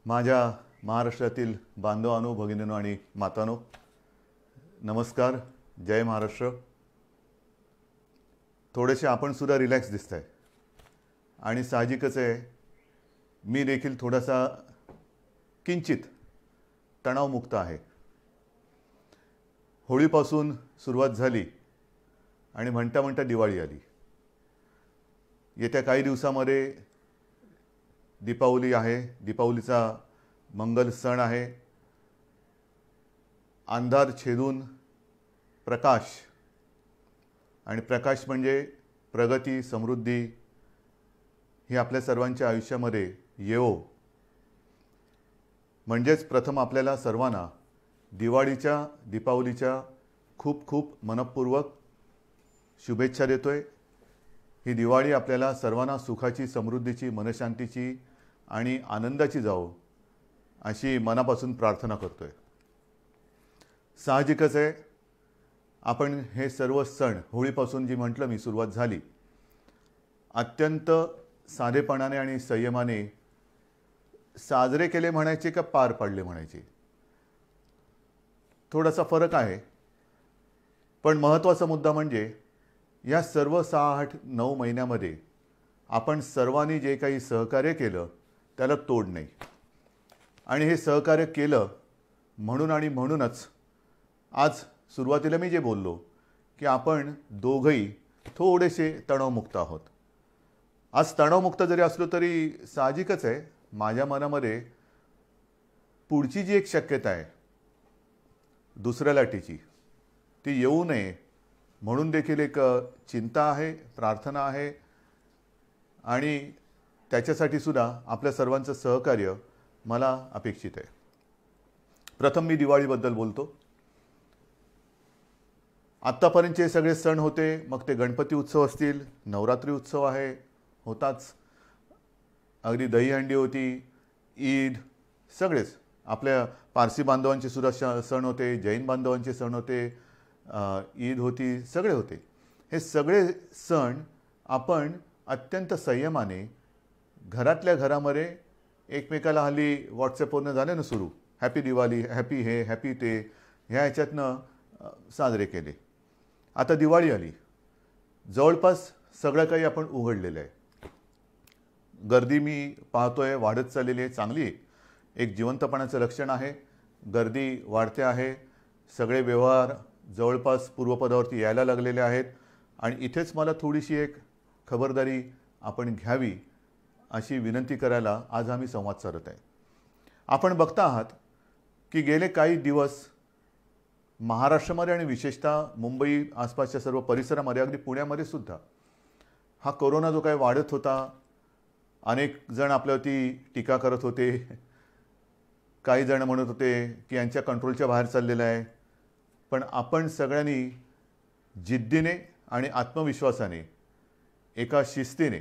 माझ्या महाराष्ट्रातील बांधवांनो, भगिनींनो आणि मातांनो, नमस्कार. जय महाराष्ट्र. थोडेसे आपण सुद्धा रिलॅक्स दिसताय आणि साहजिकच आहे, मी देखील थोडासा किंचित तणावमुक्त आहे. होळीपासून सुरुवात झाली आणि म्हणता म्हणता दिवाळी आली. येत्या काही दिवसामध्ये दीपावली आहे. दीपावलीचा मंगल सण आहे. अंधार छेदून प्रकाश, आणि प्रकाश म्हणजे प्रगती, समृद्धी ही आपल्या सर्वांच्या आयुष्यामध्ये येवो. म्हणजेच प्रथम आपल्याला सर्वांना दीपावलीच्या खूप खूप मनपूर्वक शुभेच्छा देतोय. ही दिवाळी आपल्याला सर्वांना सुखाची, समृद्धीची, मनशांतीची आणि आनंदाची जावो अशी मनापासून प्रार्थना करतोय. साहजिकच आहे, आपण हे सर्व सण, होळीपासून जी म्हटलं मी सुरुवात झाली, अत्यंत साधेपणाने आणि संयमाने साजरे केले म्हणायचे का पार पाडले म्हणायचे, थोडासा फरक आहे. पण महत्त्वाचा मुद्दा म्हणजे या सर्व 6-8-9 महिन्यामध्ये आपण सर्वांनी जे काही सहकार्य केलं त्याला तोड नाही. आणि हे सहकार्य केलं म्हणून आणि म्हणूनच आज सुरुवातीला मी जे बोललो की आपण दोघंही थोडेसे तणावमुक्त आहोत. आज तणावमुक्त जरी असलो तरी साहजिकच आहे, माझ्या मनामध्ये पुढची जी एक शक्यता आहे दुसऱ्या लाटेची, ती येऊ नये म्हणून देखील एक चिंता आहे, प्रार्थना आहे. आणि त्याच्यासाठी सुद्धा आपल्या सर्वांचं सहकार्य मला अपेक्षित आहे. प्रथम मी दिवाळीबद्दल बोलतो. आत्तापर्यंतचे सगळे सण होते, मग ते गणपती उत्सव असतील, नवरात्री उत्सव आहे, होताच, अगदी दहीहंडी होती, ईद, सगळेच आपल्या पारसी बांधवांचे सुद्धा सण होते, जैन बांधवांचे सण होते, ईद होती, सगळे होते. हे सगळे सण आपण अत्यंत संयमाने घरातल्या घरामध्ये एकमेकाला, हल्ली व्हॉट्सॲपवरनं झाले ना सुरू, हॅपी दिवाळी, हॅपी हे, हॅपी ते, ह्या ह्याच्यातनं साजरे केले. आता दिवाळी आली, जवळपास सगळं काही आपण उघडलेलं आहे. गर्दी मी पाहतोय वाढत चाललेली आहे, चांगली एक जिवंतपणाचं लक्षण आहे. गर्दी वाढते आहे, सगळे व्यवहार जवळपास पूर्वपदावरती यायला लागलेले आहेत. आणि इथेच मला थोडीशी एक खबरदारी आपण घ्यावी अशी विनंती करायला आज आम्ही संवाद साधत आहे. आपण बघता आहात की गेले काही दिवस महाराष्ट्रामध्ये आणि विशेषतः मुंबई आसपासच्या सर्व परिसरामध्ये, अगदी पुण्यामध्ये सुद्धा हा कोरोना जो काही वाढत होता, अनेक जण आपल्यावरती टीका करत होते. काही जण म्हणत होते की यांच्या कंट्रोलच्या बाहेर चाललेलं आहे. पण आपण सगळ्यांनी जिद्दीने आणि आत्मविश्वासाने, एका शिस्तीने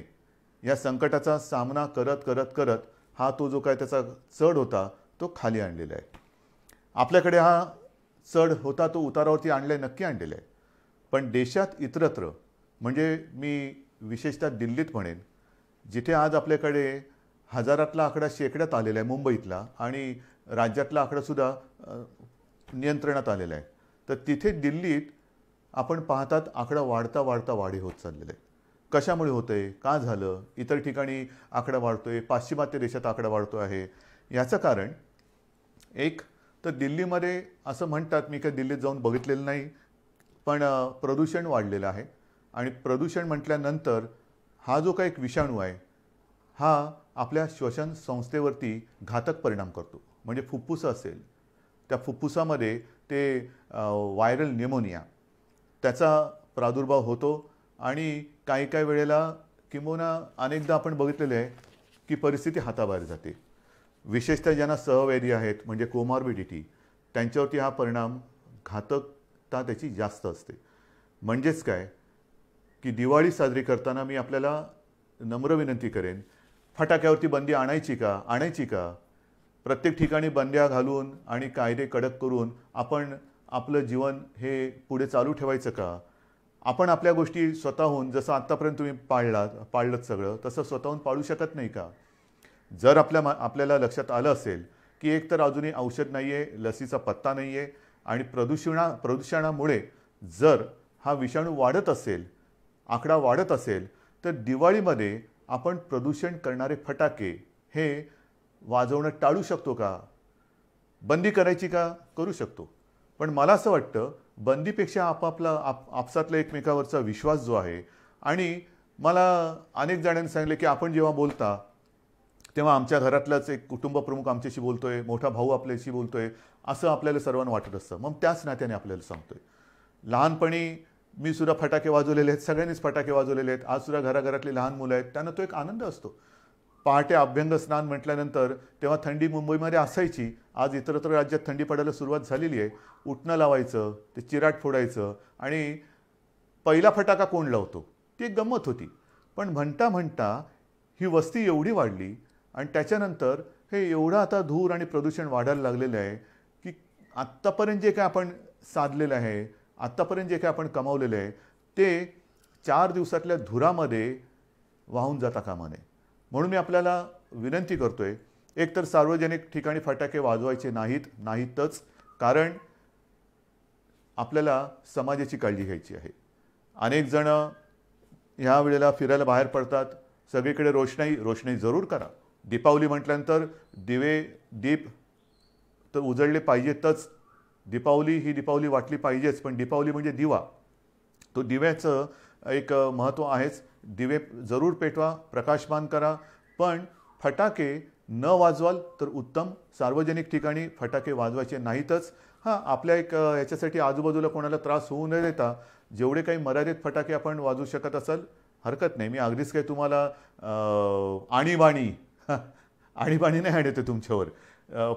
या संकटाचा सामना करत करत करत हा तो जो काय त्याचा चढ होता तो खाली आणलेला आहे. आपल्याकडे हा चढ होता तो उतारावरती आणले, नक्की आणलेला आहे. पण देशात इतरत्र, म्हणजे मी विशेषतः दिल्लीत म्हणेन, जिथे आज आपल्याकडे हजारातला आकडा शेकड्यात आलेला आहे मुंबईतला, आणि राज्यातला आकडासुद्धा नियंत्रणात आलेला आहे, तर तिथे दिल्लीत आपण पाहतात आकडा वाढता वाढता वाढी होत चाललेला आहे. कशामुळे होतं आहे, का झालं, इतर ठिकाणी आकडा वाढतो आहे, पाश्चिमात्य देशात आकडा वाढतो आहे. याचं कारण एक तर दिल्लीमध्ये असं म्हणतात, मी काही दिल्लीत जाऊन बघितलेलं नाही, पण प्रदूषण वाढलेलं आहे. आणि प्रदूषण म्हटल्यानंतर हा जो काही एक विषाणू आहे हा आपल्या श्वसन संस्थेवरती घातक परिणाम करतो. म्हणजे फुफ्फुस असेल, त्या फुफ्फुसामध्ये ते व्हायरल न्यूमोनिया, त्याचा प्रादुर्भाव होतो. आणि काही काही वेळेला किंबहुना अनेकदा आपण बघितलेले आहे की परिस्थिती हाताबाहेर जाते. विशेषतः ज्यांना सहव्याधी आहेत, म्हणजे कोमॉर्बिडिटी, त्यांच्यावरती हा परिणाम, घातकता त्याची जास्त असते. म्हणजेच काय की दिवाळी साजरी करताना मी आपल्याला नम्र विनंती करेन, फटाक्यावरती बंदी आणायची का? प्रत्येक ठिकाणी बंद्या घालून आणि कायदे कडक करून आपण आपलं जीवन हे पुढे चालू ठेवायचं का? आपण आपल्या गोष्टी स्वतःहून, जसं आत्तापर्यंत तुम्ही पाळलं सगळं, तसं स्वतःहून पाळू शकत नाही का? जर आपल्याला लक्षात आलं असेल की एक तर अजूनही औषध नाही आहे, लसीचा पत्ता नाही आहे आणि प्रदूषणामुळे जर हा विषाणू वाढत असेल, आकडा वाढत असेल, तर दिवाळीमध्ये आपण प्रदूषण करणारे फटाके हे वाजवणं टाळू शकतो का? बंदी करायची का? करू शकतो. पण मला असं वाटतं बंदीपेक्षा आपसातला एकमेकावरचा विश्वास जो आहे, आणि मला अनेक जणांनी सांगितलं की आपण जेव्हा बोलता तेव्हा आमच्या घरातलाच एक कुटुंब प्रमुख आमच्याशी बोलतोय, मोठा भाऊ आपल्याशी बोलतोय, असं आपल्याला सर्वांना वाटत असतं. मग त्याच नात्याने आपल्याला सांगतोय. लहानपणी मी सुद्धा फटाके वाजवलेले आहेत, सगळ्यांनीच फटाके वाजवलेले आहेत. आज सुद्धा घराघरातली लहान मुलं आहेत, त्यांना तो एक आनंद असतो. पहाटे अभ्यंग स्नान म्हटल्यानंतर तेव्हा थंडी मुंबईमध्ये असायची. आज इतरत्र राज्यात थंडी पडायला सुरुवात झालेली आहे. उठणं लावायचं, ते चिराट फोडायचं आणि पहिला फटाका कोण लावतो ती एक गंमत होती. पण म्हणता म्हणता ही वस्ती एवढी वाढली आणि त्याच्यानंतर हे एवढं आता धूर आणि प्रदूषण वाढायला लागलेलं आहे की आत्तापर्यंत जे काय आपण साधलेलं आहे, आत्तापर्यंत जे काय आपण कमावलेलं आहे, ते 4 दिवसातल्या धुरामध्ये वाहून जाता कामा नये. म्हणून मी आपल्याला विनंती करतोय, एकतर सार्वजनिक ठिकाणी फटाके वाजवायचे नाहीतच, कारण आपल्याला समाजाची काळजी घ्यायची आहे. अनेक जण ह्या वेळेला फिरायला बाहेर पडतात, सगळीकडे रोषणाई जरूर करा. दीपावली म्हटल्यानंतर दीप तर उजळले पाहिजेतच. दीपावली वाटली पाहिजेच, पण दीपावली म्हणजे दिवा. तो दिव्याचं एक महत्त्व आहेच. दिवे जरूर पेटवा, प्रकाशमान करा, पण फटाके न वाजवाल तर उत्तम. सार्वजनिक ठिकाणी फटाके वाजवायचे नाहीतच. हां, आपल्या एक याच्यासाठी आजूबाजूला कोणाला त्रास होऊ न देता जेवढे काही मर्यादित फटाके आपण वाजवू शकत असाल हरकत नाही. मी अगदीच काही तुम्हाला आणीबाणी नाही आणते तुमच्यावर.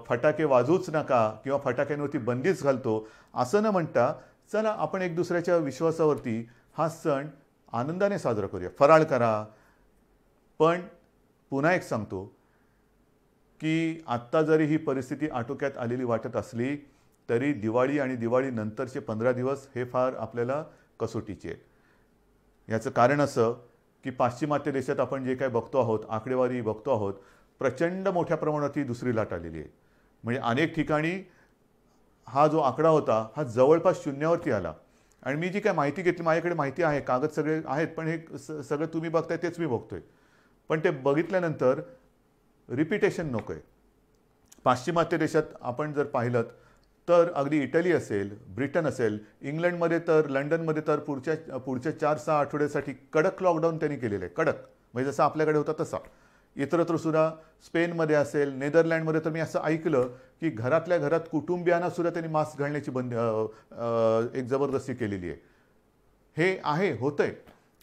फटाके वाजवूच नका किंवा फटाक्यांवरती बंदीच घालतो असं न म्हणता, चला आपण एक दुसऱ्याच्या विश्वासावरती हा सण आनंदाने साजरा करूया. फराळ करा. पण पुन्हा एक सांगतो की आत्ता जरी ही परिस्थिती आटोक्यात आलेली वाटत असली तरी दिवाळी आणि दिवाळी नंतरचे 15 दिवस हे फार आपल्याला कसोटीचे आहेत. याचं कारण असं की पाश्चिमात्य देशात आपण जे काय बघतो आहोत, आकडेवारी बघतो आहोत, प्रचंड मोठ्या प्रमाणात ही दुसरी लाट आलेली आहे. म्हणजे अनेक ठिकाणी हा जो आकडा होता हा जवळपास शून्यावरती आला. आणि मी जी काय माहिती घेतली, माझ्याकडे माहिती आहे, कागद सगळे आहेत, पण हे सगळं तुम्ही बघताय तेच मी बघतोय. पण ते बघितल्यानंतर रिपिटेशन नको आहे. पाश्चिमात्य देशात आपण जर पाहिलं तर अगदी इटली असेल, ब्रिटन असेल, इंग्लंडमध्ये तर, लंडनमध्ये तर पुढच्या 4-6 आठवड्यासाठी कडक लॉकडाऊन त्यांनी केलेलं आहे. कडक म्हणजे जसं आपल्याकडे होता तसा. इतरत्र सुद्धा स्पेनमध्ये असेल, नेदरलँडमध्ये तर मी असं ऐकलं की घरातल्या घरात कुटुंबियांना सुद्धा त्यांनी मास्क घालण्याची एक जबरदस्ती केलेली आहे. हे आहे, होतंय.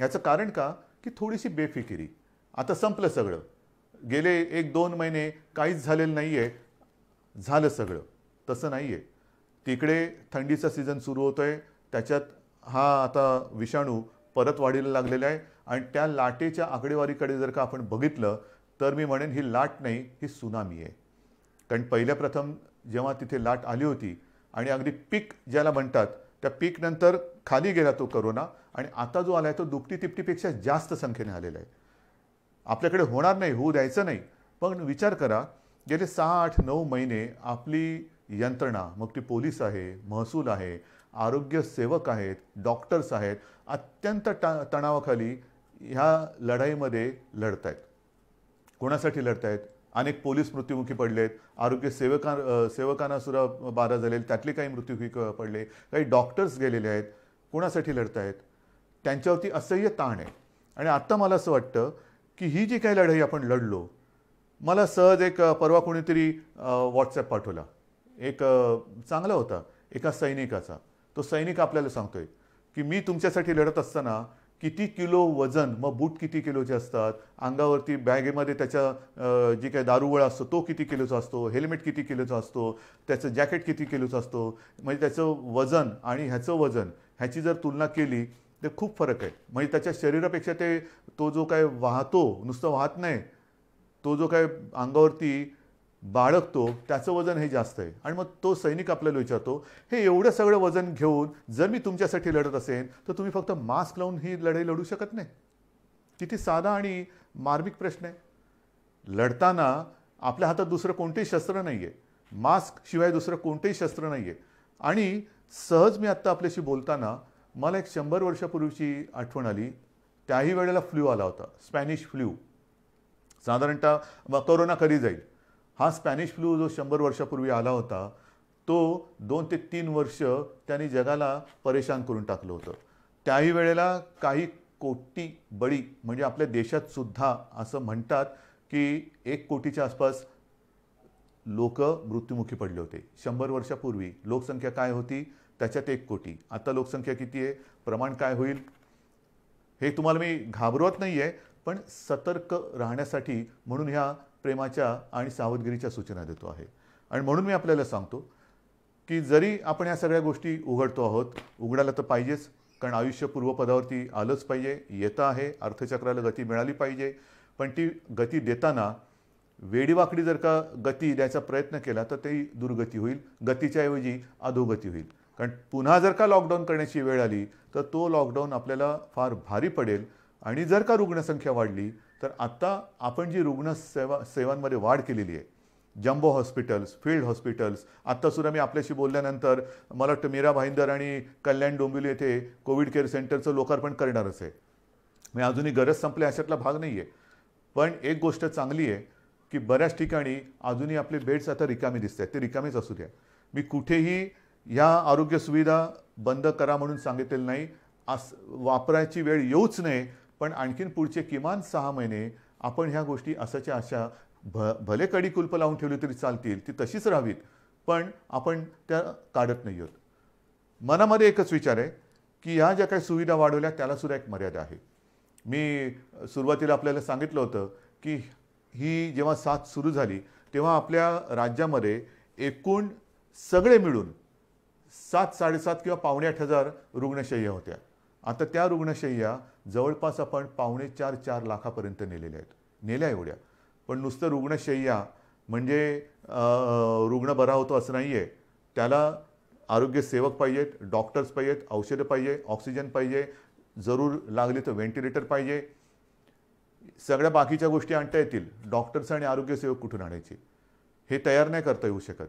ह्याचं कारण का की थोडीशी बेफिकिरी. आता संपलं सगळं. गेले 1-2 महिने काहीच झालेलं नाही आहे, झालं सगळं. तसं नाही आहे. तिकडे थंडीचा सीझन सुरू होतोय, त्याच्यात हा आता विषाणू परत वाढीला लागलेला आहे आणि त्या लाटेच्या आकडेवारीकडे जर का आपण बघितलं तर मी म्हणेन ही लाट नाही, ही सुनामी आहे. कारण प्रथम जेव्हा तिथे लाट आली होती आणि अगदी पीक ज्याला म्हणतात त्या पीक नंतर खाली गेला तो करोना, आणि आता जो आला आहे तो दुपटी-तिपटीपेक्षा जास्त संख्येने आलेला आहे. आपल्याकडे होणार नाही, होऊ द्यायचं नाही. पण विचार करा, गेले 6-8-9 महिने आपली यंत्रणा, मग ती पोलीस आहे, महसूल आहे, आरोग्य सेवक आहेत, डॉक्टर्स आहेत, अत्यंत तणावाखाली ह्या लढाईमध्ये लढत आहेत. कोणासाठी लढत आहेत? अनेक पोलीस मृत्युमुखी पडलेत, आरोग्य सेवकांना सुद्धा बाधा झालेले, त्यातले काही मृत्युमुखी पडले, काही डॉक्टर्स गेलेले आहेत. कोणासाठी लढत आहेत? त्यांच्यावरती असह्य ताण आहे. आणि आत्ता मला असं वाटतं की ही जी काही लढाई आपण लढलो, मला सहज एक परवा कोणीतरी व्हॉट्सॲप पाठवला, एक चांगला होता एका सैनिकाचा. तो सैनिक आपल्याला सांगतोय की मी तुमच्यासाठी लढत असताना किती किलो वजन, मग बूट किती किलोचे असतात, अंगावरती बॅगेमध्ये त्याच्या जी काही दारुगोळा असतो तो किती किलोचा असतो, हेल्मेट किती किलोचा असतो, त्याचं जॅकेट किती किलोचं असतो, म्हणजे त्याचं वजन आणि ह्याचं वजन ह्याची जर तुलना केली तर खूप फरक आहे. म्हणजे त्याच्या शरीरापेक्षा तो जो काय वाहतो, नुसतं वाहत नाही, तो जो काय अंगावरती बाळगतो त्याचं वजन हे जास्त आहे. आणि मग तो सैनिक आपल्याला विचारतो, हे एवढं सगळं वजन घेऊन जर मी तुमच्यासाठी लढत असेल तर तुम्ही फक्त मास्क लावून ही लढाई लढू शकत नाही? किती साधा आणि मार्मिक प्रश्न आहे. लढताना आपल्या हातात दुसरं कोणतेही शस्त्र नाही आहे, मास्क शिवाय दुसरं कोणतेही शस्त्र नाही आहे. आणि सहज मी आत्ता आपल्याशी बोलताना मला एक 100 वर्षापूर्वीची आठवण आली. त्याही वेळेला फ्लू आला होता, स्पॅनिश फ्लू. साधारणतः कोरोना कधी जाईल, हा स्पॅनिश फ्लू जो 100 वर्षापूर्वी आला होता तो 2 ते 3 वर्ष त्यांनी जगाला परेशान करून टाकलं होतं. त्याही वेळेला काही कोटी बळी, म्हणजे आपल्या देशात सुद्धा असं म्हणतात की 1 कोटीच्या आसपास लोक मृत्युमुखी पडले होते. 100 वर्षापूर्वी लोकसंख्या काय होती, त्याच्यात 1 कोटी. आता लोकसंख्या किती आहे, प्रमाण काय होईल, हे तुम्हाला मी घाबरवत नाही आहे, पण सतर्क राहण्यासाठी म्हणून ह्या प्रेमाच्या आणि सावधगिरीच्या सूचना देतो आहे. आणि म्हणून मी आपल्याला सांगतो की जरी आपण ह्या सगळ्या गोष्टी उघडतो आहोत, उघडायला तर पाहिजेच, कारण आयुष्य पूर्वपदावरती आलंच पाहिजे, येतं आहे, अर्थचक्राला गती मिळाली पाहिजे. पण ती गती देताना वेडीवाकडी जर का गती द्यायचा प्रयत्न केला तर ती दुर्गती होईल, गतीच्या ऐवजी अधोगती होईल. कारण पुन्हा जर का लॉकडाऊन करण्याची वेळ आली तर तो लॉकडाऊन आपल्याला फार भारी पडेल. आणि जर का रुग्णसंख्या वाढली तर आत्ता आपण जी सेवांमध्ये वाढ केलेली आहे, जम्बो हॉस्पिटल्स, फील्ड हॉस्पिटल्स, आत्तासुद्धा मी आपल्याशी बोलल्यानंतर मला वाटतं मीरा भाईंदर आणि कल्याण डोंबिवली येथे कोविड केअर सेंटरचं लोकार्पण करणारच आहे. मी अजूनही गरज संपली अशातला भाग नाही आहे. पण एक गोष्ट चांगली आहे की बऱ्याच ठिकाणी अजूनही आपले बेड्स आता रिकामी दिसत आहेत, ते रिकामीच असू द्या. मी कुठेही ह्या आरोग्य सुविधा बंद करा म्हणून सांगितलेलं नाही, वापरायची वेळ येऊच नये. पण आणखीन पुढचे किमान 6 महिने आपण ह्या गोष्टी असाच्या अशा भले कडी कुलप लावून ठेवली तरी चालतील, ती तशीच राहावीत, पण आपण त्या काढत नाही आहोत. मनामध्ये एकच विचार आहे की ह्या ज्या काही सुविधा वाढवल्या त्यालासुद्धा एक मर्यादा आहे. मी सुरुवातीला आपल्याला सांगितलं होतं की ही जेव्हा साथ सुरू झाली तेव्हा आपल्या राज्यामध्ये एकूण सगळे मिळून 7-7.5 किंवा 7,800 रुग्णशय्या होत्या. आता त्या रुग्णशय्या जवळपास आपण 4.5 लाखापर्यंत नेलेल्या आहेत, नेल्या एवढ्या. पण नुसतं रुग्णशय्या म्हणजे रुग्ण बरा होतो असं नाही आहे, त्याला आरोग्य सेवक पाहिजेत, डॉक्टर्स पाहिजेत, औषधं पाहिजे, ऑक्सिजन पाहिजे, जरूर लागली तर व्हेंटिलेटर पाहिजे. सगळ्या बाकीच्या गोष्टी आणता येतील, डॉक्टर्स आणि आरोग्य सेवक कुठून आणायचे हे तयार नाही करता येऊ शकत.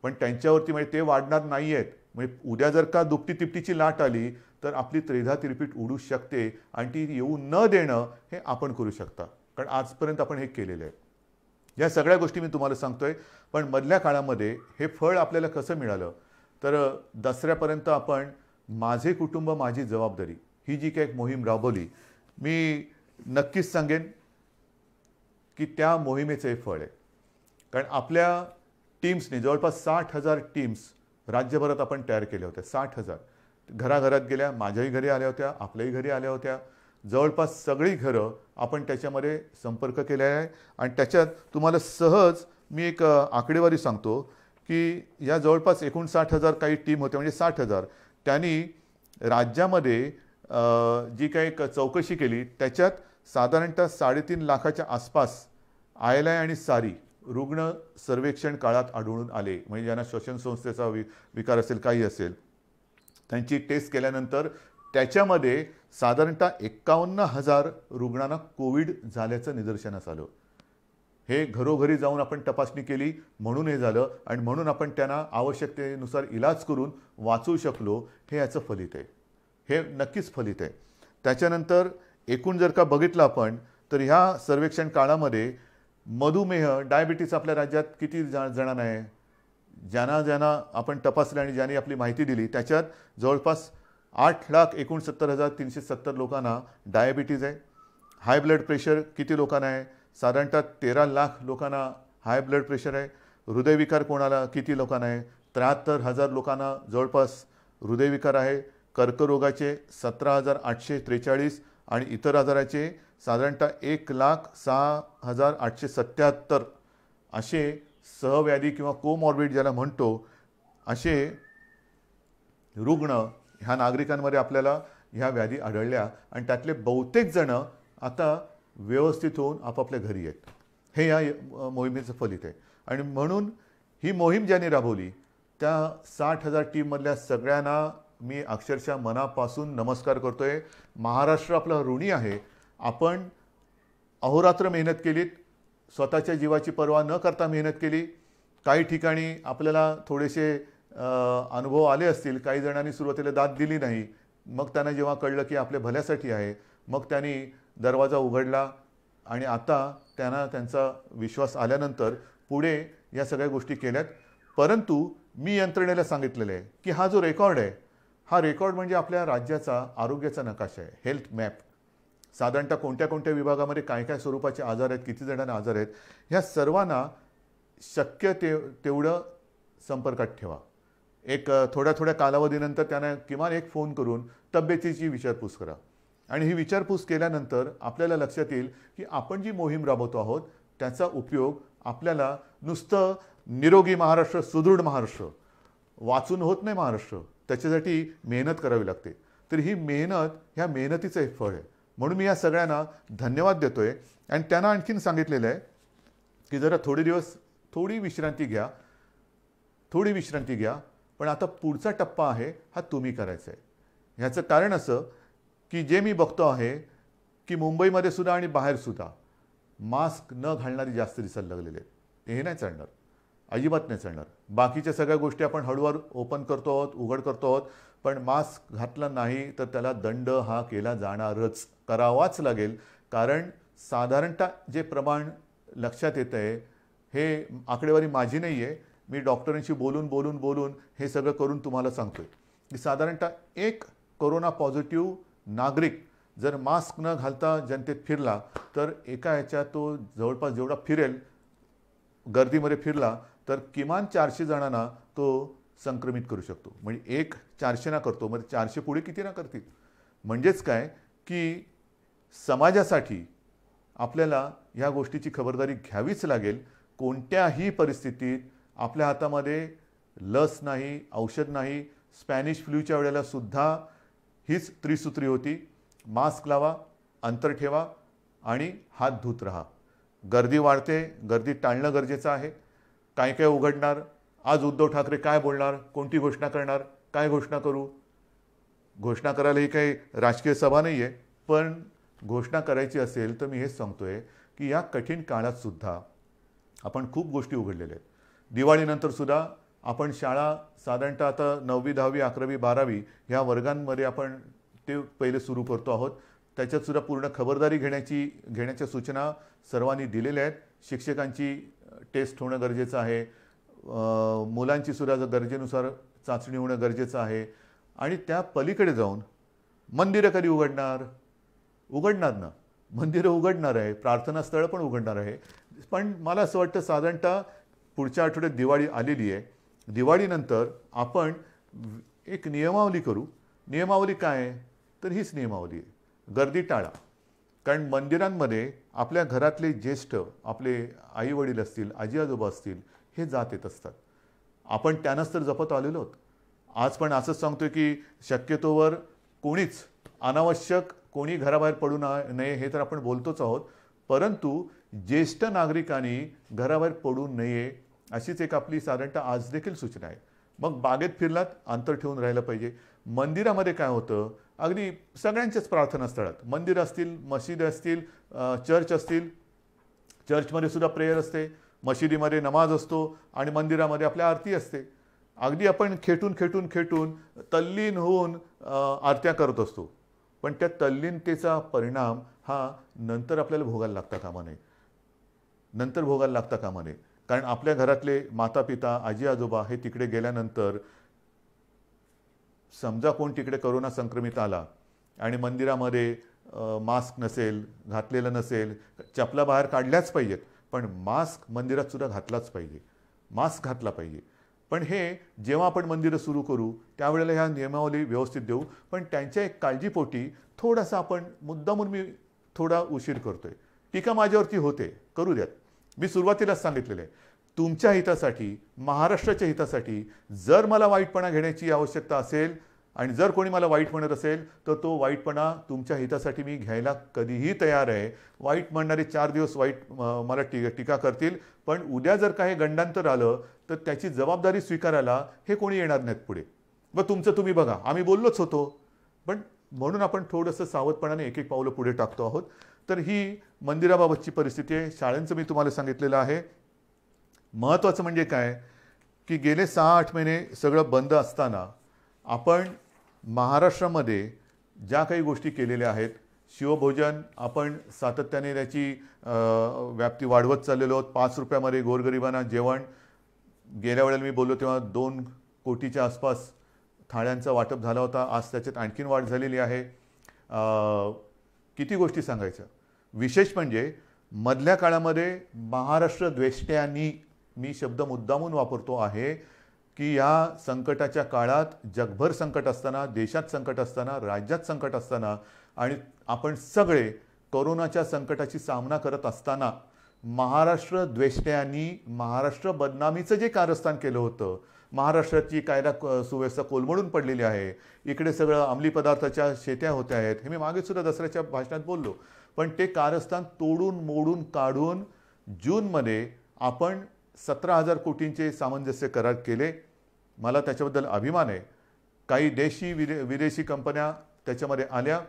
पण त्यांच्यावरती म्हणजे ते वाढणार नाही आहेत. म्हणजे उद्या जर का दुपटी तिपटीची लाट आली तर आपली त्रेधा तिरपीट उडू शकते आणि ती येऊ न देणं हे आपण करू शकता, कारण आजपर्यंत आपण हे केलेलं आहे. या सगळ्या गोष्टी मी तुम्हाला सांगतोय. पण मधल्या काळामध्ये हे फळ आपल्याला कसं मिळालं तर दसऱ्यापर्यंत आपण माझे कुटुंब माझी जबाबदारी ही जी काही मोहीम राबवली, मी नक्कीच सांगेन की त्या मोहिमेचं हे फळ आहे. कारण आपल्या टीम्सने जवळपास 60,000 टीम्स राज्यभरात आपण तयार केल्या होत्या. 60,000 घराघरात गेल्या, माझ्याही घरी आल्या होत्या, आपल्याही घरी आल्या होत्या. जवळपास सगळी घरं आपण त्याच्यामध्ये संपर्क केला आहे. आणि त्याच्यात तुम्हाला सहज मी एक आकडेवारी सांगतो की या जवळपास 59,000 काही टीम होत्या, म्हणजे 60,000. त्यांनी राज्यामध्ये जी काही चौकशी केली त्याच्यात साधारणतः 3.5 लाखाच्या आसपास आयलाय आणि सारी रुग्ण सर्वेक्षण काळात आढळून आले. म्हणजे ज्यांना श्वसन संस्थेचा विकार असेल, काही असेल, त्यांची टेस्ट केल्यानंतर त्याच्यामध्ये साधारणतः 51,000 रुग्णांना कोविड झाल्याचं निदर्शनास आलं. हे घरोघरी जाऊन आपण तपासणी केली म्हणून हे झालं आणि म्हणून आपण त्यांना आवश्यकतेनुसार इलाज करून वाचवू शकलो. हे याचं फलित आहे, हे नक्कीच फलित आहे. त्याच्यानंतर एकूण जर का बघितलं आपण तर ह्या सर्वेक्षण काळामध्ये मधुमेह, डायबिटीस आपल्या राज्यात किती जणांना आहे, ज्यांना आपण तपासलं आणि ज्यांनी आपली माहिती दिली त्याच्यात जवळपास 8,69,370 लोकांना डायबिटीज आहे. हाय ब्लड प्रेशर किती लोकांना आहे, साधारणतः 13 लाख लोकांना हाय ब्लड प्रेशर आहे. हृदयविकार कोणाला किती लोकांना आहे, 73,000 लोकांना जवळपास हृदयविकार आहे. कर्करोगाचे 17,843 आणि इतर आजाराचे साधारणतः 1,06,877 असे सहव्याधी किंवा कोमॉर्बिड ज्याला म्हणतो असे रुग्ण ह्या नागरिकांमध्ये आपल्याला ह्या व्याधी आढळल्या. आणि त्यातले बहुतेक जण आता व्यवस्थित होऊन आपापल्या घरी आहेत. हे या मोहिमेचं फलित आहे. आणि म्हणून ही मोहीम ज्यांनी राबवली त्या 60,000 टीममधल्या सगळ्यांना मी अक्षरशः मनापासून नमस्कार करतोय. महाराष्ट्र आपला ऋणी आहे. आपण अहोरात्र मेहनत केलीत, स्वतःच्या जीवाची पर्वा न करता मेहनत केली. काही ठिकाणी आपल्याला थोडेसे अनुभव आले असतील. काही जणांनी सुरुवातीला दाद दिली नाही. मग त्यांना जेव्हा कळलं की आपल्या भल्यासाठी आहे, मग त्यांनी दरवाजा उघडला आणि आता त्यांना त्यांचा विश्वास आल्यानंतर पुढे या सगळ्या गोष्टी केल्यात. परंतु मी यंत्रणेला सांगितलेलं आहे की हा जो रेकॉर्ड आहे, हा रेकॉर्ड म्हणजे आपल्या राज्याचा आरोग्याचा नकाशा आहे, हेल्थ मॅप. साधारणतः कोणत्या कोणत्या विभागामध्ये काय काय स्वरूपाचे आजार आहेत, किती जणांना आजार आहेत, ह्या सर्वांना शक्य तेवढं संपर्कात ठेवा. एक थोड्या थोड्या कालावधीनंतर त्यांना किमान एक फोन करून तब्येतीची विचारपूस करा. आणि ही विचारपूस केल्यानंतर आपल्याला लक्षात येईल की आपण जी मोहीम राबवतो आहोत त्याचा उपयोग आपल्याला नुसतं निरोगी महाराष्ट्र, सुदृढ महाराष्ट्र वाचून होत नाही. महाराष्ट्र त्याच्यासाठी मेहनत करावी लागते. तर ही मेहनत, ह्या मेहनतीचं एक फळ आहे. म्हणून मी या सगळ्यांना धन्यवाद देतोय आणि त्यांना आणखीन सांगितलेलं आहे की जरा थोडे दिवस थोडी विश्रांती घ्या. पण आता पुढचा टप्पा आहे हा तुम्ही करायचा आहे. ह्याचं कारण असं की जे मी बघतो आहे की मुंबईमध्ये सुद्धा आणि बाहेर सुद्धा मास्क न घालणारी जास्त दिसायला लागलेले आहेत. हे नाही चालणार, अजिबात नाही चालणार. बाकीच्या सगळ्या गोष्टी आपण हळूहळू ओपन करतो आहोत, उघड करतो आहोत. पण मास्क घातला नाही तर त्याला दंड हा केला जाणारच, करावाच लागेल. कारण साधारणतः जे प्रमाण लक्षात येतं आहे, हे आकडेवारी माझी नाही आहे, मी डॉक्टरांशी बोलून हे सगळं करून तुम्हाला सांगतोय की साधारणतः एक कोरोना पॉझिटिव्ह नागरिक जर मास्क न घालता जनतेत फिरला तर एका ह्याच्यात तो जवळपास जेवढा फिरेल, गर्दीमध्ये फिरला तर किमान 400 जणांना तो संक्रमित करू शकतो. म्हणजे एक 400 ना करतो, म्हणजे 400 पुढे किती ना करतील. म्हणजेच काय की समाजासाठी आपल्याला ह्या गोष्टीची खबरदारी घ्यावीच लागेल. कोणत्याही परिस्थितीत आपल्या हातामध्ये लस नाही, औषध नाही. स्पॅनिश फ्लूच्या वेळेला सुद्धा हीच त्रिसूत्री होती: मास्क लावा, अंतर ठेवा आणि हात धुत राहा. गर्दी वाढते, गर्दी टाळणं गरजेचं आहे. काय काय उघडणार, आज उद्धव ठाकरे काय बोलणार, कोणती घोषणा करणार, काय घोषणा करू. घोषणा करायला ही काही राजकीय सभा नाही आहे, पण घोषणा करायची असेल तर मी हेच सांगतोय की या कठीण काळात सुद्धा आपण खूप गोष्टी उघडलेल्या आहेत. दिवाळीनंतर सुद्धा आपण शाळा साधारणतः आता 9वी, 10वी, 11वी, 12वी ह्या वर्गांमध्ये आपण ते पहिले सुरू करतो आहोत. त्याच्यात सुद्धा पूर्ण खबरदारी घेण्याच्या सूचना सर्वांनी दिलेल्या आहेत. शिक्षकांची टेस्ट होणं गरजेचं आहे, मुलांची सुद्धा गरजेनुसार चाचणी होणं गरजेचं आहे. आणि त्या पलीकडे जाऊन मंदिरं कधी उघडणार ना, मंदिरं उघडणार आहे, प्रार्थनास्थळं पण उघडणार आहे. पण मला असं वाटतं साधारणतः पुढच्या आठवड्यात दिवाळी आलेली आहे. दिवाळीनंतर आपण एक नियमावली करू. नियमावली काय आहे तर हीच नियमावली आहे: गर्दी टाळा. कारण मंदिरांमध्ये आपल्या घरातले ज्येष्ठ, आपले आई वडील असतील, आजी आजोबा असतील, हे जात येत असतात. आपण त्यांनाच तर जपत आलेलो आहोत. आज पण असंच सांगतोय की शक्यतोवर कोणीच अनावश्यक कोणी घराबाहेर पडू नये, हे तर आपण बोलतोच आहोत. परंतु ज्येष्ठ नागरिकांनी घराबाहेर पडू नये अशीच एक आपली साधारणतः आज देखील सूचना आहे. मग बागेत फिरलात, अंतर ठेवून राहिलं पाहिजे. मंदिरामध्ये काय होतं, अगदी सगळ्यांच्याच प्रार्थनास्थळात, मंदिर असतील, मशीद असतील, चर्च असतील, चर्चमध्ये सुद्धा प्रेयर असते, मशिदीमध्ये नमाज असतो आणि मंदिरामध्ये आपल्या आरती असते. अगदी आपण खेटून तल्लीन होऊन आरत्या करत असतो. पण त्या तल्लीनतेचा परिणाम हा नंतर आपल्याला भोगायला लागता कामा नये. कारण आपल्या घरातले माता पिता, आजी आजोबा हे तिकडे गेल्यानंतर समजा कोण तिकडे कोरोना संक्रमित आला आणि मंदिरामध्ये मास्क नसेल, घातलेलं नसेल, चपला बाहेर काढल्याच पाहिजेत, पण मास्क मंदिरात सुद्धा घातलाच पाहिजे, मास्क घातला पाहिजे. पण हे जेव्हा आपण मंदिरं सुरू करू त्यावेळेला ह्या नियमावली व्यवस्थित देऊ. पण त्यांच्या एक काळजीपोटी थोडासा आपण मुद्दामून मी थोडा उशीर करतोय. टीका माझ्यावरती होते, करू द्यात. मी सुरुवातीलाच सांगितलेलं आहे, तुमच्या हितासाठी, महाराष्ट्राच्या हितासाठी जर मला वाईटपणा घेण्याची आवश्यकता असेल आणि जर कोणी मला वाईट म्हणत असेल तर तो वाईटपणा तुमच्या हितासाठी मी घ्यायला कधीही तयार आहे. वाईट म्हणणारे 4 दिवस वाईट मला टीका करतील, पण उद्या जर काही गंडांतर आलं तर त्याची जबाबदारी स्वीकारायला हे कोणी येणार नाहीत पुढे. मग तुमचं तुम्ही बघा, आम्ही बोललोच होतो. पण म्हणून आपण थोडंसं सावधपणाने एक एक पावलं पुढे टाकतो आहोत. तर ही मंदिराबाबतची परिस्थिती आहे. शाळांचं मी तुम्हाला सांगितलेलं आहे. महत्त्वाचं म्हणजे काय की गेले 6-8 महिने सगळं बंद असताना आपण महाराष्ट्रामध्ये ज्या काही गोष्टी केलेल्या आहेत, शिवभोजन आपण सातत्याने त्याची व्याप्ती वाढवत चाललेलो आहोत. 5 रुपयामध्ये गोरगरिबांना जेवण, गेल्या वेळेला मी बोललो तेव्हा 2 कोटीच्या आसपास थाळ्यांचा वाटप झाला होता. आज त्याच्यात आणखीन वाढ झालेली आहे. किती गोष्टी सांगायच्या. विशेष म्हणजे मधल्या काळामध्ये महाराष्ट्र द्वेष्ट्यांनी, मी शब्द मुद्दामून वापरतो आहे की या संकटाच्या काळात जगभर संकट असताना, देशात संकट असताना, राज्यात संकट असताना आणि आपण सगळे कोरोनाच्या संकटाची सामना करत असताना महाराष्ट्र द्वेष्ट्यांनी महाराष्ट्र बदनामीचं जे कारस्थान केलं होतं, महाराष्ट्राची कायदा सुव्यवस्था कोलमडून पडलेली आहे, इकडे सगळं अंमली पदार्थाच्या शेत्या होत्या आहेत, हे मी मागे सुद्धा दसऱ्याच्या भाषणात बोललो. पण ते कारस्थान तोडून मोडून काढून जूनमध्ये आपण 17,000 कोटींचे सामंजस्य करार केले. मला त्याच्याबद्दल अभिमान आहे. काही विदेशी कंपन्या त्याच्यामध्ये आल्या.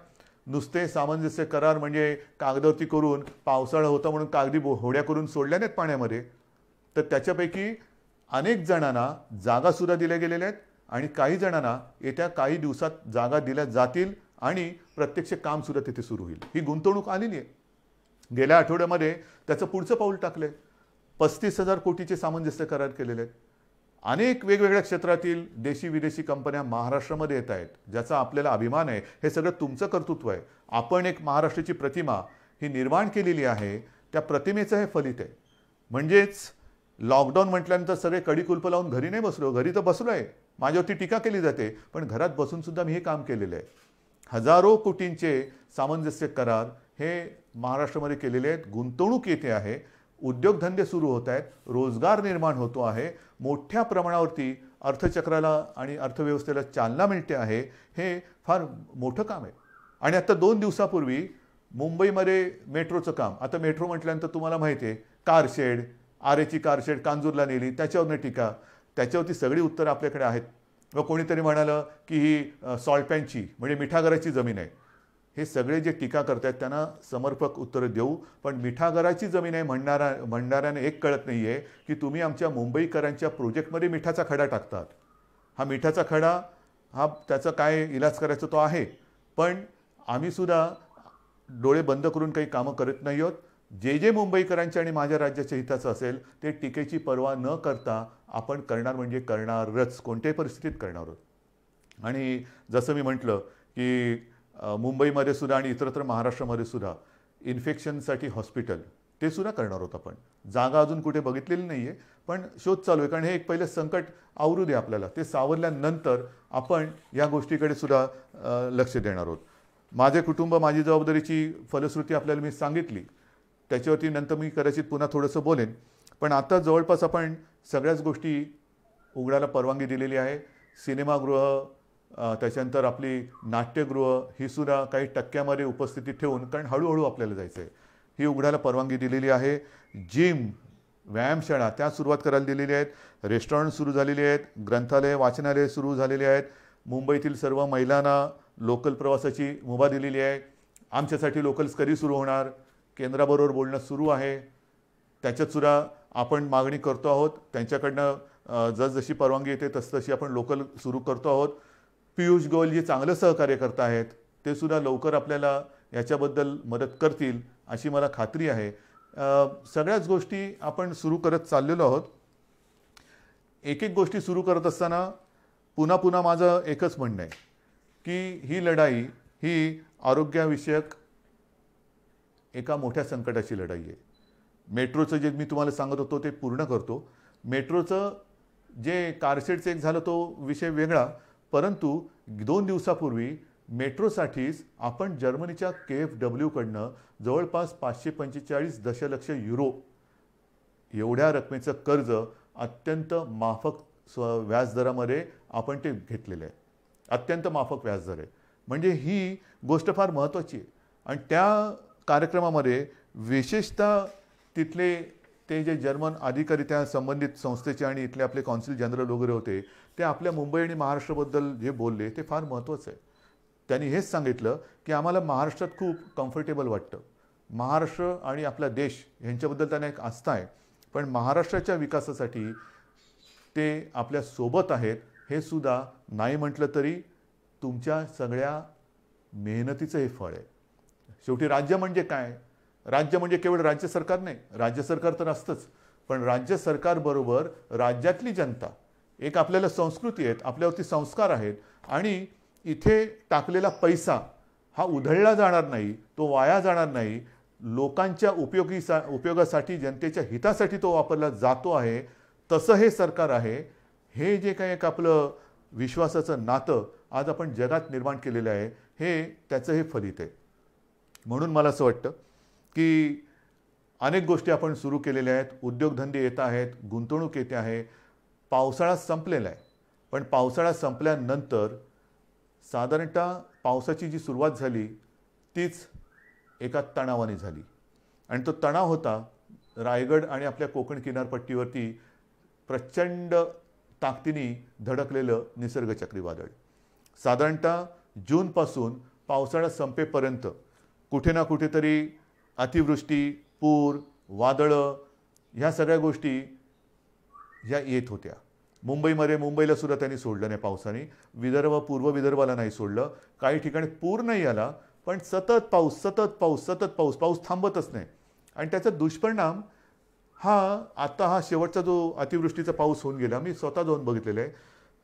नुसते सामंजस्य करार म्हणजे कागदावरती करून पावसाळा होता म्हणून कागदी होड्या करून सोडल्या नाहीत पाण्यामध्ये. तर त्याच्यापैकी अनेक जणांना जागासुद्धा दिल्या गेलेल्या आहेत आणि काही जणांना येत्या काही दिवसात जागा दिल्या जातील आणि प्रत्यक्ष कामसुद्धा तिथे सुरू होईल. ही गुंतवणूक आलेली आहे. गेल्या आठवड्यामध्ये त्याचं पुढचं पाऊल टाकलं आहे. 35,000 कोटीचे सामंजस्य करार केलेले आहेत. अनेक वेगवेगळ्या क्षेत्रातील देशी विदेशी कंपन्या महाराष्ट्रामध्ये येत आहेत, ज्याचा आपल्याला अभिमान आहे. हे सगळं तुमचं कर्तृत्व आहे. आपण एक महाराष्ट्राची प्रतिमा ही निर्माण केलेली आहे. त्या प्रतिमेचं हे फलित आहे. म्हणजेच लॉकडाऊन म्हटल्यानंतर सगळे कडी-कुलपं लावून घरी नाही बसलो. घरी तर बसलो आहे. माझ्यावरती टीका केली जाते, पण घरात बसून सुद्धा मी हे काम केलेलं आहे. हजारो कोटींचे सामंजस्य करार हे महाराष्ट्रामध्ये केलेले आहेत. गुंतवणूक येते आहे, उद्योगधंदे सुरू होत आहेत, रोजगार निर्माण होतो आहे, मोठ्या प्रमाणावरती अर्थचक्राला आणि अर्थव्यवस्थेला चालना मिळते आहे. हे फार मोठं काम आहे. आणि आता 2 दिवसापूर्वी मुंबईमध्ये मेट्रोचं काम, आता मेट्रो म्हटल्यानंतर तुम्हाला माहिती आहे, कारशेड, आरेची कारशेड कांजूरला नेली, त्याच्यावरनं टीका. त्याच्यावरती सगळी उत्तरं आपल्याकडे आहेत. व कोणीतरी म्हणालं की ही सॉल्टपॅनची म्हणजे मिठागराची जमीन आहे. हे सगळे जे टीका करतात त्यांना समर्पक उत्तरं देऊ. पण मिठागराची जमीन आहे म्हणणाऱ्याने एक कळत नाही आहे की तुम्ही आमच्या मुंबईकरांच्या प्रोजेक्टमध्ये मिठाचा खडा टाकतात. हा मिठाचा खडा हा त्याचा काय इलाज करायचा तो आहे, पण आम्हीसुद्धा डोळे बंद करून काही कामं करत नाही आहोत. जे मुंबईकरांच्या आणि माझ्या राज्याच्या हिताचं असेल ते टीकेची पर्वा न करता आपण करणार म्हणजे करणारच, कोणत्याही परिस्थितीत करणार आहोत. आणि जसं मी म्हटलं की मुंबईमध्ये सुद्धा आणि इतरत्र महाराष्ट्रामध्ये सुद्धा इन्फेक्शनसाठी हॉस्पिटल ते सुद्धा करणार आहोत आपण. जागा अजून कुठे बघितलेली नाही आहे, पण शोध चालू आहे. कारण हे एक पहिलं संकट आवरू दे आपल्याला. ते सावरल्यानंतर आपण या गोष्टीकडे सुद्धा लक्ष देणार आहोत. माझे कुटुंब माझी जबाबदारीची फलश्रुती आपल्याला मी सांगितली. त्याच्यावरती नंतर मी कदाचित पुन्हा थोडंसं बोलेन. पण आता जवळपास आपण सगळ्याच गोष्टी उघडायला परवानगी दिलेली आहे. सिनेमागृह, त्याच्यानंतर आपली नाट्यगृह ही सुद्धा काही टक्क्यामध्ये उपस्थिती ठेवून, कारण हळूहळू आपल्याला जायचं आहे, ही उघडायला परवानगी दिलेली आहे. जिम, व्यायामशाळा त्या सुरुवात करायला दिलेली आहेत. रेस्टॉरंट सुरू झालेली आहेत. ग्रंथालय, वाचनालय सुरू झालेली आहेत. मुंबईतील सर्व महिलांना लोकल प्रवासाची मुभा दिलेली आहे. आमच्यासाठी लोकल्स कधी सुरू होणार, केंद्राबरोबर बोलणं सुरू आहे. त्याच्यातसुद्धा आपण मागणी करतो आहोत. त्यांच्याकडनं जसजशी परवानगी येते तसतशी आपण लोकल सुरू करतो आहोत. पियुष गोयल जे चांगलं सहकार्य करत आहेत ते सुद्धा लवकर आपल्याला याच्याबद्दल मदत करतील अशी मला खात्री आहे. सगळ्याच गोष्टी आपण सुरू करत चाललेलो आहोत. एक एक गोष्टी सुरू करत असताना पुन्हा माझं एकच म्हणणं आहे की ही लढाई ही आरोग्याविषयक एका मोठ्या संकटाची लढाई आहे. मेट्रोचं जे मी तुम्हाला सांगत होतो ते पूर्ण करतो. मेट्रोचं जे कारशेडचं एक झालं तो विषय वेगळा, परंतु 2 दिवसापूर्वी मेट्रोसाठीच आपण जर्मनीच्या KfW कडनं जवळपास 545 दशलक्ष युरो एवढ्या रकमेचं कर्ज अत्यंत माफक व्याजदरामध्ये आपण ते घेतलेलं आहे. अत्यंत माफक व्याजदर आहे. म्हणजे ही गोष्ट फार महत्त्वाची आहे. आणि त्या कार्यक्रमामध्ये विशेषतः तिथले ते जे जर्मन अधिकारी त्या संबंधित संस्थेचे आणि इथले आपले कॉन्सिल जनरल वगैरे होते, ते आपल्या मुंबई आणि महाराष्ट्राबद्दल जे बोलले ते फार महत्त्वाचं आहे. त्यांनी हेच सांगितलं की आम्हाला महाराष्ट्रात खूप कम्फर्टेबल वाटतं. महाराष्ट्र आणि आपला देश यांच्याबद्दल त्यांना एक आस्था आहे, पण महाराष्ट्राच्या विकासासाठी ते आपल्या सोबत आहेत हे सुद्धा नाही म्हटलं तरी तुमच्या सगळ्या मेहनतीचं हे फळ आहे. शेवटी राज्य म्हणजे काय? राज्य म्हणजे केवळ राज्य सरकार नाही, राज्य सरकार तर असतंच, पण राज्य सरकारबरोबर राज्यातली जनता, एक आपल्याला संस्कृती आहेत, आपल्यावरती संस्कार आहेत आणि इथे टाकलेला पैसा हा उधळला जाणार नाही, तो वाया जाणार नाही, लोकांच्या उपयोगासाठी, जनतेच्या हितासाठी तो वापरला जातो आहे, तसं हे सरकार आहे. हे जे काही एक आपलं विश्वासाचं नातं आज आपण जगात निर्माण केलेलं आहे, हे त्याचं हे फलित आहे. म्हणून मला असं वाटतं की अनेक गोष्टी आपण सुरू केलेल्या आहेत, उद्योगधंदे येत आहेत, गुंतवणूक येते आहे. पावसाळा संपलेला आहे, पण पावसाळा संपल्यानंतर साधारणतः पावसाची जी सुरुवात झाली तीच एका तणावाने झाली आणि तो तणाव होता रायगड आणि आपल्या कोकण किनारपट्टीवरती प्रचंड ताकदीने धडकलेलं निसर्ग चक्रीवादळ. साधारणतः जूनपासून पावसाळा संपेपर्यंत कुठे ना कुठेतरी अतिवृष्टी, पूर, वादळं ह्या सगळ्या गोष्टी ह्या येत होत्या. मुंबईला सुद्धा त्यांनी सोडलं नाही पावसाने, पूर्व विदर्भाला नाही सोडलं. काही ठिकाणी पूर नाही आला, पण सतत पाऊस थांबतच नाही. आणि त्याचा दुष्परिणाम हा शेवटचा जो अतिवृष्टीचा पाऊस होऊन गेला, मी स्वतः जाऊन बघितलेलं आहे.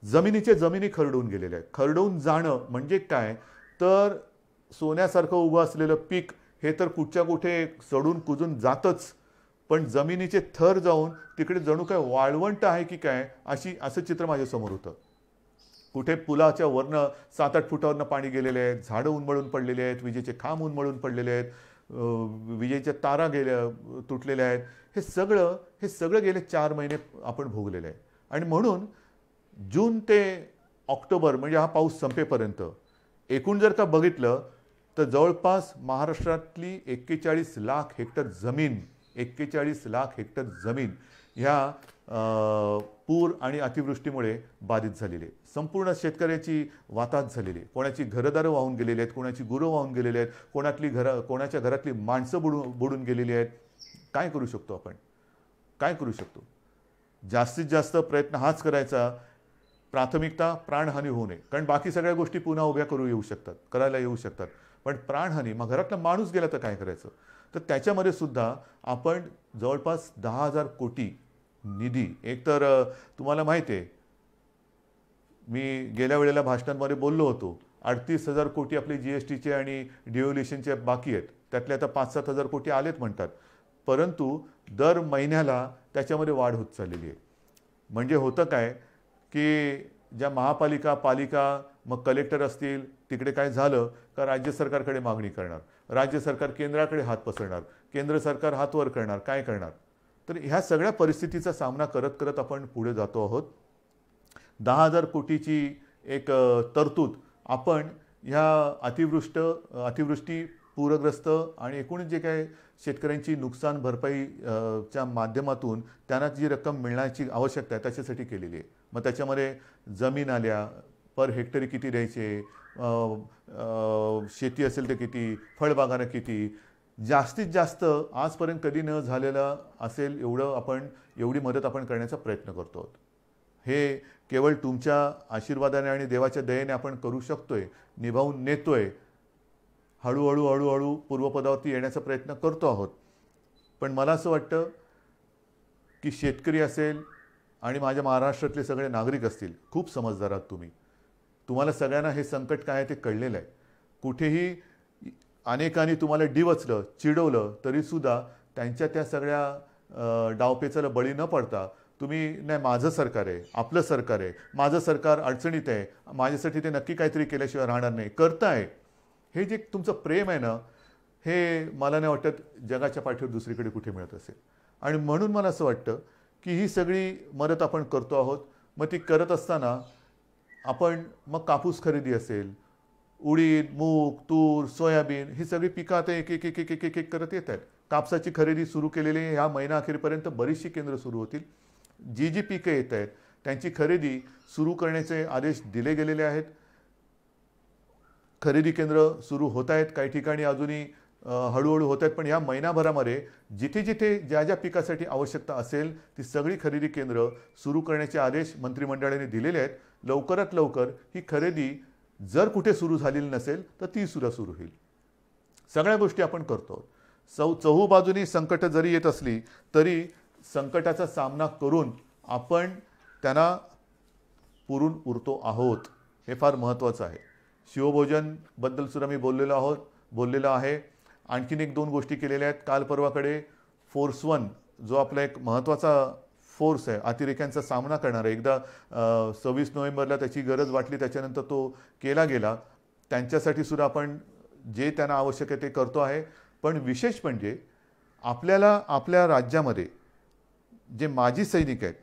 जमिनी खरडून गेलेले आहे. खरडून जाणं म्हणजे काय तर सोन्यासारखं उभं असलेलं पीक हे तर कुठच्या कुठे सडून कुजून जातच, पण जमिनीचे थर जाऊन तिकडे जणू काय वाळवंट आहे की काय असं चित्र माझ्यासमोर होतं. कुठे पुलाच्या वरनं 7-8 फुटावरनं पाणी गेलेले आहेत, झाडं उन्मळून पडलेले आहेत, विजेचे खांब उन्मळून पडलेले आहेत, विजेच्या तारा तुटलेल्या आहेत. हे सगळं गेले 4 महिने आपण भोगलेले आहे. आणि म्हणून जून ते ऑक्टोबर म्हणजे हा पाऊस संपेपर्यंत एकूण जर का बघितलं तर जवळपास महाराष्ट्रातली 41 लाख हेक्टर जमीन ह्या पूर आणि अतिवृष्टीमुळे बाधित झालेली आहे. संपूर्ण शेतकऱ्याची वाताहत झालेली आहे. कोणाची घरदारं वाहून गेलेली आहेत, कोणाची गुरं वाहून गेलेली आहेत, कोणाच्या घरातली माणसं बुडून गेलेली आहेत. काय करू शकतो आपण? काय करू शकतो? जास्तीत जास्त प्रयत्न हाच करायचा, प्राथमिकता प्राणहानी होऊ नये. कारण बाकी सगळ्या गोष्टी पुन्हा उभ्या करायला येऊ शकतात, पण प्राणहानी, मग घरातला माणूस गेला तर काय करायचं? तर त्याच्यामध्ये सुद्धा आपण जवळपास 10,000 कोटी निधी, एकतर तुम्हाला माहिती आहे मी गेल्या वेळेला भाषणांमध्ये बोललो होतो, 38,000 कोटी आपले जीएसटीचे आणि डिव्होल्युशनचे बाकी आहेत, त्यातले आता 5-7 कोटी आलेत म्हणतात, परंतु दर महिन्याला त्याच्यामध्ये वाढ होत चाललेली आहे. म्हणजे होतं काय की ज्या पालिका मग कलेक्टर असतील, तिकडे काय झालं का राज्य सरकारकडे मागणी करणार, राज्य सरकार केंद्राकडे हात पसरणार, केंद्र सरकार हात वर करणार, काय करणार? तर ह्या सगळ्या परिस्थितीचा सामना करत आपण पुढे जातो आहोत. 10,000 कोटीची एक तरतूद आपण ह्या अतिवृष्टी, पूरग्रस्त आणि एकूण जे काय शेतकऱ्यांची नुकसान भरपाईच्या माध्यमातून त्यांना जी रक्कम मिळण्याची आवश्यकता आहे त्याच्यासाठी केलेली आहे. मग त्याच्यामध्ये जमीन आल्या, पर हेक्टरी किती द्यायचे, शेती असेल तर किती, फळबागांना किती, जास्तीत जास्त आजपर्यंत कधी न झालेलं असेल एवढी मदत आपण करण्याचा प्रयत्न करतो आहोत. हे केवळ तुमच्या आशीर्वादाने आणि देवाच्या दयेने आपण करू शकतोय, निभावून नेतोय, हळूहळू पूर्वपदावरती येण्याचा प्रयत्न करतो आहोत. पण मला असं वाटतं की शेतकरी असेल आणि माझ्या महाराष्ट्रातले सगळे नागरिक असतील, खूप समजदार आहात तुम्हाला सगळ्यांना हे संकट काय आहे ते कळलेलं आहे. कुठेही अनेकांनी तुम्हाला डिवचलं, चिडवलं तरीसुद्धा त्यांच्या त्या सगळ्या डावपेचाला बळी न पडता तुम्ही नाही, माझं सरकार आहे, आपलं सरकार आहे, माझं सरकार अडचणीत आहे, माझ्यासाठी ते नक्की काहीतरी केल्याशिवाय राहणार नाही, करताय. हे जे तुमचं प्रेम आहे ना, हे मला नाही वाटत जगाच्या पाठीवर दुसरीकडे कुठे मिळत असेल. आणि म्हणून मला असं वाटतं की ही सगळी मदत आपण करतो आहोत. मग ती करत असताना आपण मग कापूस खरेदी असेल, उडीद, मूग, तूर, सोयाबीन ही सगळी पिकं आता एक करत येत आहेत. कापसाची खरेदी सुरू केलेली ह्या महिना अखेरपर्यंत बरीचशी केंद्र सुरू होतील. जी पिकं येत आहेत त्यांची खरेदी सुरू करण्याचे आदेश दिले गेलेले आहेत. खरेदी केंद्र सुरू होत आहेत. काही ठिकाणी अजूनही हळूहळू होत आहेत, पण या महिनाभरामध्ये जिथे जिथे ज्या ज्या पिकासाठी आवश्यकता असेल ती सगळी खरेदी केंद्र सुरू करण्याचे आदेश मंत्रिमंडळाने दिलेले आहेत. लवकरात लवकर ही खरेदी जर कुठे सुरू झालेली नसेल तर ती सुद्धा सुरू होईल. सगळ्या गोष्टी आपण करतो. चहूबाजूनी संकट जरी येत असली तरी संकटाचा सामना करून आपण त्यांना पुरून उरतो आहोत, हे फार महत्त्वाचं आहे. शिवभोजनबद्दल सुद्धा मी बोललेलो आहे. आणखीन एक दोन गोष्टी केलेल्या आहेत. काल परवाकडे फोर्स 1 जो आपला एक महत्त्वाचा फोर्स आहे, अतिरेक्यांचा सामना करणारा, एकदा 26 नोव्हेंबरला त्याची गरज वाटली त्याच्यानंतर तो केला गेला. त्यांच्यासाठी सुद्धा आपण जे त्यांना आवश्यक आहे ते करतो आहे. पण विशेष म्हणजे आपल्याला आपल्या राज्यामध्ये जे माजी सैनिक आहेत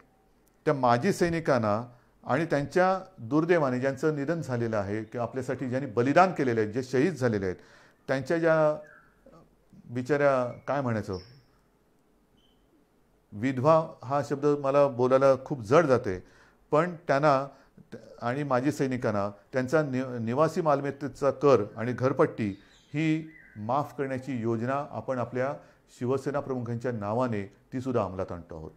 त्या माजी सैनिकांना आणि त्यांच्या दुर्दैवाने ज्यांचं निधन झालेलं आहे किंवा आपल्यासाठी ज्यांनी बलिदान केलेले आहेत, जे शहीद झालेले आहेत, त्यांच्या ज्या बिचाऱ्या काय म्हणायचं, विधवा हा शब्द मला बोलायला खूप जड जाते, पण त्यांना आणि माजी सैनिकांना त्यांचा निवासी मालमत्तेचा कर आणि घरपट्टी ही माफ करण्याची योजना आपण आपल्या शिवसेना प्रमुखांच्या नावाने ती सुद्धा अंमलात आणतो आहोत.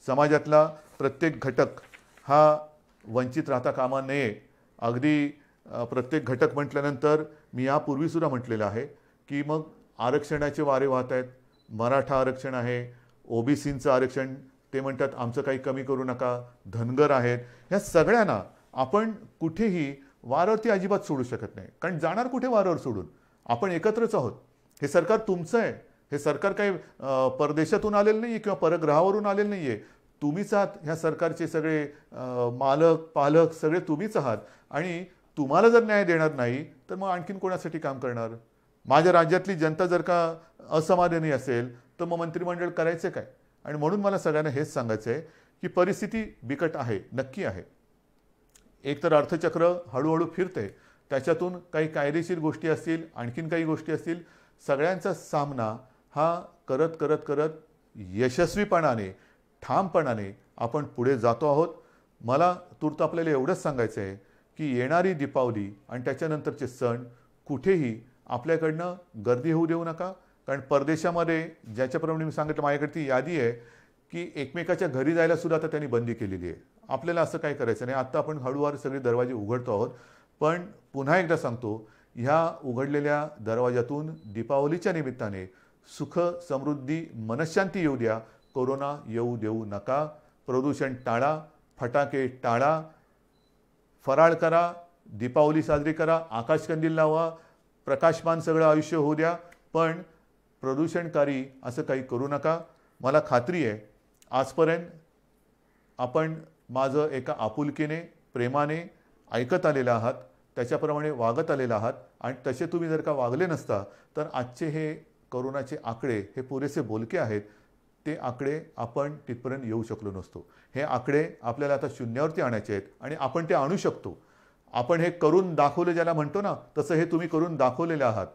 समाजातला प्रत्येक घटक हा वंचित राहता कामा नये. अगदी प्रत्येक घटक म्हटल्यानंतर मी यापूर्वी सुद्धा म्हटलेलं आहे की मग आरक्षणाचे वारे वाहत आहेत. मराठा आरक्षण आहे, ओबीसींचं आरक्षण, ते म्हणतात आमचं काही कमी करू नका, धनगर आहेत, ह्या सगळ्यांना आपण कुठेही वारावरती अजिबात सोडू शकत नाही. कारण जाणार कुठे वारावर सोडून? आपण एकत्रच आहोत. हे सरकार तुमचं आहे. हे सरकार काही परदेशातून आलेलं नाही आहे किंवा परग्रहावरून आलेलं नाही आहे. तुम्हीच आहात ह्या सरकारचे सगळे मालक पालक, सगळे तुम्हीच आहात. आणि तुम्हाला जर न्याय देणार नाही तर मग आणखीन कोणासाठी काम करणार? माझ्या राज्यातली जनता जर का असमाधानी असेल तर मग मंत्रिमंडळ करायचे काय? आणि म्हणून मला सगळ्यांना हेच सांगायचं आहे की परिस्थिती बिकट आहे, नक्की आहे. एक तर अर्थचक्र हळूहळू फिरते, त्याच्यातून काही कायदेशीर गोष्टी असतील, आणखीन काही गोष्टी असतील, सगळ्यांचा सामना हा करत करत करत यशस्वीपणाने ठामपणाने आपण पुढे जातो आहोत. मला तूर्त आपल्याला एवढंच सांगायचं आहे की येणारी दीपावली आणि त्याच्यानंतरचे सण कुठेही आपल्याकडनं गर्दी होऊ देऊ नका. कारण परदेशामध्ये ज्याच्याप्रमाणे मी सांगितलं, माझ्याकडे ती यादी आहे की एकमेकाच्या घरी जायला सुद्धा आता त्यांनी बंदी केलेली आहे. आपल्याला असं काय करायचं नाही. आत्ता आपण हळूवार सगळे दरवाजे उघडतो आहोत. पण पुन्हा एकदा सांगतो, ह्या उघडलेल्या दरवाजातून दीपावलीच्या निमित्ताने सुख समृद्धी मनशांती येऊ द्या. कोरोना येऊ देऊ नका. प्रदूषण टाळा, फटाके टाळा, फराळ करा, दीपावली साजरी करा, आकाशकंदील लावा, प्रकाशमान सगळं आयुष्य होऊ द्या. पण प्रदूषणकारी असं काही करू नका. मला खात्री आहे आजपर्यंत आपण माझं एका आपुलकीने प्रेमाने ऐकत आलेलं आहात, त्याच्याप्रमाणे वागत आलेलं आहात. आणि तसे तुम्ही जर का वागले नसता तर आजचे हे कोरोनाचे आकडे हे पुरेसे बोलके आहेत. ते आकडे आपण तिथपर्यंत येऊ शकलो नसतो. हे आकडे आपल्याला आता शून्यावरती आणायचे आहेत आणि आपण ते आणू शकतो. आपण हे करून दाखवले ज्याला म्हणतो ना, तसं हे तुम्ही करून दाखवलेले आहात.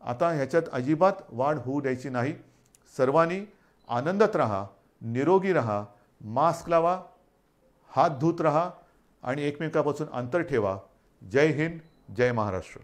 आता ह्याच्यात अजिबात वाढ होऊ द्यायची नाही. सर्वांनी आनंदात राहा, निरोगी राहा, मास्क लावा, हात धुत राहा आणि एकमेकांपासून अंतर ठेवा. जय हिंद, जय महाराष्ट्र.